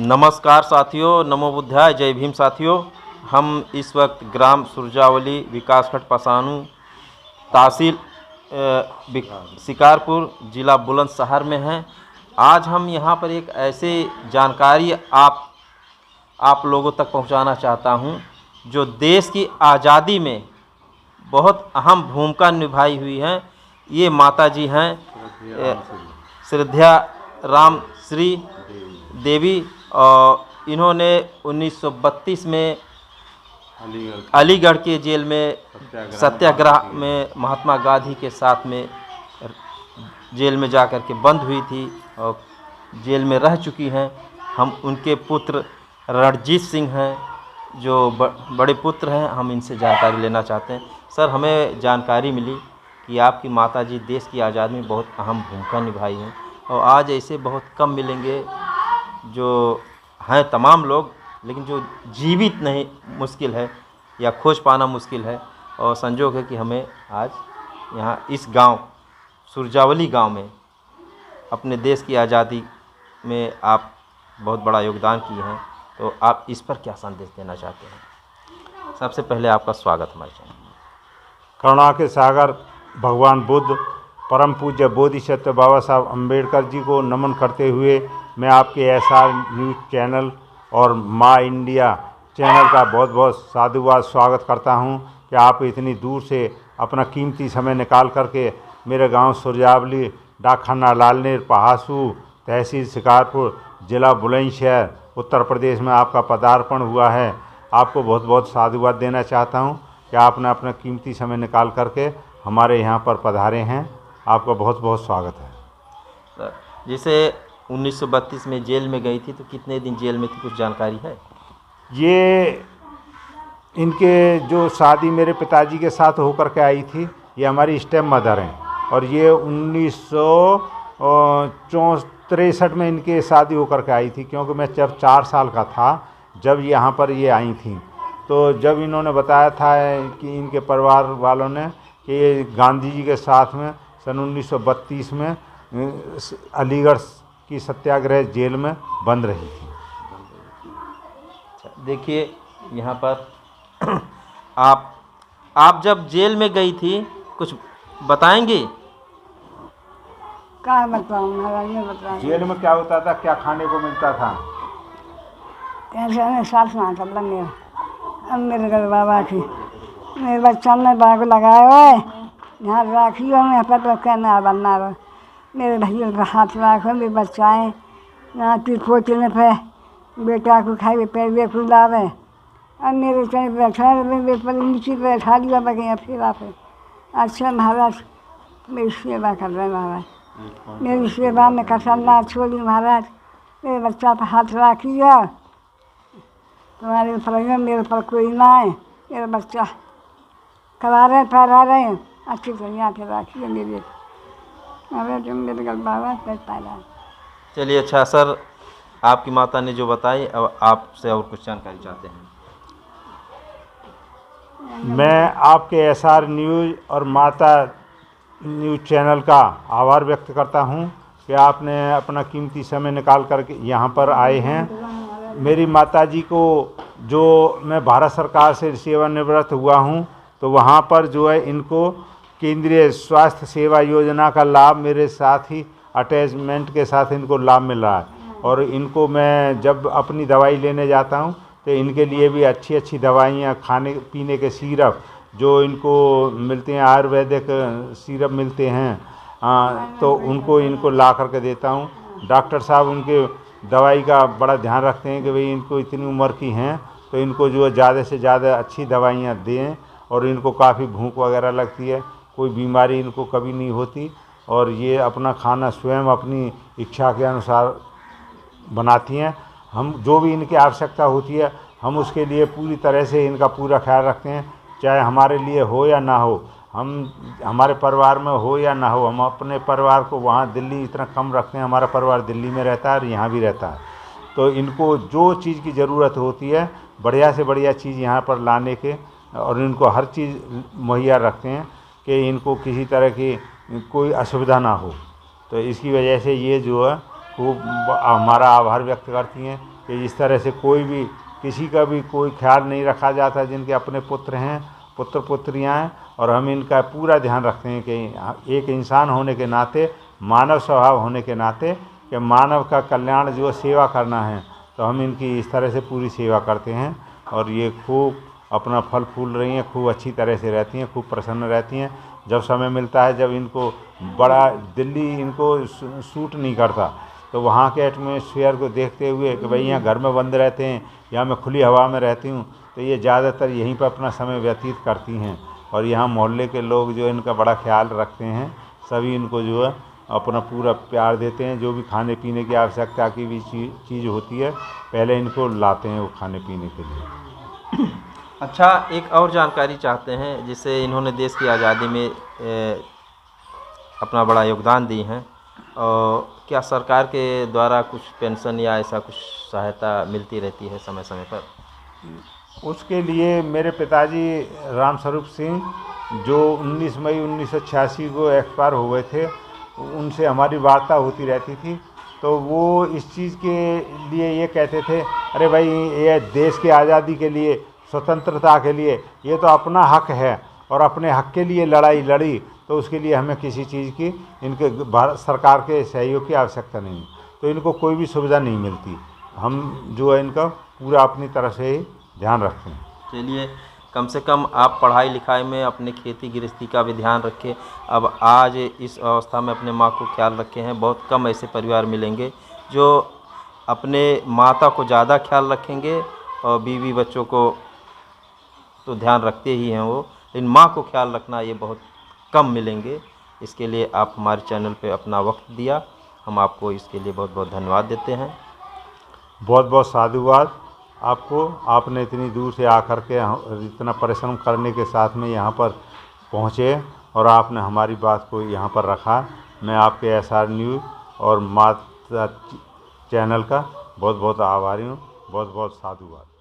नमस्कार साथियों, नमो बुद्धाय, जय भीम साथियों। हम इस वक्त ग्राम सुरजावली, विकासखंड पसानू, तहसील शिकारपुर, ज़िला बुलंदशहर में हैं। आज हम यहाँ पर एक ऐसे जानकारी आप लोगों तक पहुँचाना चाहता हूँ जो देश की आज़ादी में बहुत अहम भूमिका निभाई हुई है। ये माता जी हैं श्रद्धा राम श्री देवी, और इन्होंने 1932 में अलीगढ़ के जेल में सत्याग्रह में महात्मा गांधी के साथ में जेल में जाकर के बंद हुई थी और जेल में रह चुकी हैं। हम उनके पुत्र रणजीत सिंह हैं जो बड़े पुत्र हैं। हम इनसे जानकारी लेना चाहते हैं। सर, हमें जानकारी मिली कि आपकी माताजी देश की आज़ादी में बहुत अहम भूमिका निभाई है और आज ऐसे बहुत कम मिलेंगे जो हैं तमाम लोग, लेकिन जो जीवित नहीं मुश्किल है या खोज पाना मुश्किल है। और संजोग है कि हमें आज यहाँ इस गांव सुरजावली गांव में अपने देश की आज़ादी में आप बहुत बड़ा योगदान किए हैं, तो आप इस पर क्या संदेश देना चाहते हैं? सबसे पहले आपका स्वागत हमारे चैनल में। करुणा के सागर भगवान बुद्ध परम पूज्य बोधिसत्व बाबा साहब अम्बेडकर जी को नमन करते हुए मैं आपके एसआर न्यूज़ चैनल और माँ इंडिया चैनल का बहुत बहुत साधुवाद स्वागत करता हूं कि आप इतनी दूर से अपना कीमती समय निकाल करके मेरे गांव सुरजावली, डाकखाना लालनेर, पहासू, तहसील शिकारपुर, ज़िला बुलंदशहर, उत्तर प्रदेश में आपका पदार्पण हुआ है। आपको बहुत बहुत साधुवाद देना चाहता हूं कि आपने अपना कीमती समय निकाल करके हमारे यहाँ पर पधारे हैं। आपका बहुत बहुत स्वागत है। जैसे 1932 में जेल में गई थी, तो कितने दिन जेल में थी, कुछ जानकारी है? ये इनके जो शादी मेरे पिताजी के साथ होकर के आई थी, ये हमारी स्टेप मदर हैं और ये 1963 में इनके शादी होकर के आई थी, क्योंकि मैं जब 4 साल का था जब यहाँ पर ये आई थी। तो जब इन्होंने बताया था कि इनके परिवार वालों ने कि ये गांधी जी के साथ में सन 1932 में अलीगढ़ की सत्याग्रह जेल में बंद रही थी। देखिए यहाँ पर आप जब जेल में गई थी, कुछ बताएंगे? क्या बताऊँ? जेल में क्या होता था, क्या खाने को मिलता था? साल सुना था मेरा। अब मेरे घर बाबा की मेरे बच्चा ने बाग लगाए हुए यहाँ राखी हो, मैं पर तो कहना बनना रहा। मेरे भैया का हाथ रखो, मेरे बच्चाएँ नाती पोतने पे बेटा को खाए पैर को लावे। अब मेरे कहीं बैठा मेरे पर नीचे बैठा दिया बगैर फिर आप। अच्छा महाराज, मेरी सेवा कर रहे महाराज, मेरी सेवा में कसर ना छोड़ी महाराज। मेरे बच्चा पर हाथ रखिए, तुम्हारे ऊपर मेरे पर कोई ना है। मेरा बच्चा करा रहे पहरा रहे हैं, अच्छी तरह पे रखिए मेरे। अरे तुम मेरे घर बाबा पे पैदा। चलिए, अच्छा सर, आपकी माता ने जो बताई, अब आपसे और कुछ जानकारी चाहते हैं? मैं आपके एसआर न्यूज़ और माता न्यूज़ चैनल का आभार व्यक्त करता हूं कि आपने अपना कीमती समय निकाल कर यहाँ पर आए हैं। मेरी माताजी को जो मैं भारत सरकार से सेवानिवृत्त हुआ हूं, तो वहाँ पर जो है इनको केंद्रीय स्वास्थ्य सेवा योजना का लाभ मेरे साथ ही अटैचमेंट के साथ इनको लाभ मिल रहा है। और इनको मैं जब अपनी दवाई लेने जाता हूँ तो इनके लिए भी अच्छी अच्छी दवाइयाँ, खाने पीने के सिरप जो इनको मिलते हैं, आयुर्वेदिक सिरप मिलते हैं, तो इनको ला करके देता हूँ। डॉक्टर साहब उनके दवाई का बड़ा ध्यान रखते हैं कि भाई इनको इतनी उम्र की हैं तो इनको जो है ज़्यादा से ज़्यादा अच्छी दवाइयाँ दें। और इनको काफ़ी भूख वगैरह लगती है, कोई बीमारी इनको कभी नहीं होती और ये अपना खाना स्वयं अपनी इच्छा के अनुसार बनाती हैं। हम जो भी इनकी आवश्यकता होती है हम उसके लिए पूरी तरह से इनका पूरा ख्याल रखते हैं, चाहे हमारे लिए हो या ना हो, हमारे परिवार में हो या ना हो। हम अपने परिवार को वहाँ दिल्ली इतना कम रखते हैं, हमारा परिवार दिल्ली में रहता है और यहाँ भी रहता है। तो इनको जो चीज़ की ज़रूरत होती है, बढ़िया से बढ़िया चीज़ यहाँ पर लाने के, और इनको हर चीज़ मुहैया रखते हैं कि इनको किसी तरह की कोई असुविधा ना हो। तो इसकी वजह से ये जो है खूब हमारा आभार व्यक्त करती हैं कि इस तरह से कोई भी किसी का भी कोई ख्याल नहीं रखा जाता जिनके अपने पुत्र हैं, पुत्र पुत्रियां हैं, और हम इनका पूरा ध्यान रखते हैं कि एक इंसान होने के नाते, मानव स्वभाव होने के नाते, कि मानव का कल्याण जो सेवा करना है, तो हम इनकी इस तरह से पूरी सेवा करते हैं। और ये खूब अपना फल फूल रही हैं, खूब अच्छी तरह से रहती हैं, खूब प्रसन्न रहती हैं। जब समय मिलता है, जब इनको बड़ा दिल्ली इनको सूट नहीं करता, तो वहाँ के एटमॉस्फेयर को देखते हुए कि भाई यहाँ घर में बंद रहते हैं या मैं खुली हवा में रहती हूँ, तो ये ज़्यादातर यहीं पर अपना समय व्यतीत करती हैं। और यहाँ मोहल्ले के लोग जो इनका बड़ा ख्याल रखते हैं, सभी इनको जो है अपना पूरा प्यार देते हैं। जो भी खाने पीने की आवश्यकता की भी चीज़ होती है, पहले इनको लाते हैं वो खाने पीने के लिए। अच्छा, एक और जानकारी चाहते हैं, जिससे इन्होंने देश की आज़ादी में अपना बड़ा योगदान दी हैं, और क्या सरकार के द्वारा कुछ पेंशन या ऐसा कुछ सहायता मिलती रहती है समय समय पर? उसके लिए मेरे पिताजी रामस्वरूप सिंह, जो 19 मई 1986 को एक्सपायर हो गए थे, उनसे हमारी वार्ता होती रहती थी। तो वो इस चीज़ के लिए ये कहते थे, अरे भाई ये देश की आज़ादी के लिए, स्वतंत्रता के लिए ये तो अपना हक है, और अपने हक के लिए लड़ाई लड़ी, तो उसके लिए हमें किसी चीज़ की, इनके भारत सरकार के सहयोग की आवश्यकता नहीं। तो इनको कोई भी सुविधा नहीं मिलती। हम जो है इनका पूरा अपनी तरफ से ही ध्यान रखते हैं। चलिए, कम से कम आप पढ़ाई लिखाई में अपने खेती गृहस्थी का भी ध्यान रखें। अब आज इस अवस्था में अपने माँ को ख्याल रखे हैं। बहुत कम ऐसे परिवार मिलेंगे जो अपने माता को ज़्यादा ख्याल रखेंगे, और बीवी बच्चों को तो ध्यान रखते ही हैं वो, लेकिन माँ को ख्याल रखना ये बहुत कम मिलेंगे। इसके लिए आप हमारे चैनल पे अपना वक्त दिया, हम आपको इसके लिए बहुत बहुत धन्यवाद देते हैं। बहुत बहुत साधुवाद आपको। आपने इतनी दूर से आकर के इतना परिश्रम करने के साथ में यहाँ पर पहुँचे, और आपने हमारी बात को यहाँ पर रखा। मैं आपके SR न्यूज़ और माता चैनल का बहुत बहुत आभारी हूँ। बहुत बहुत साधुवाद।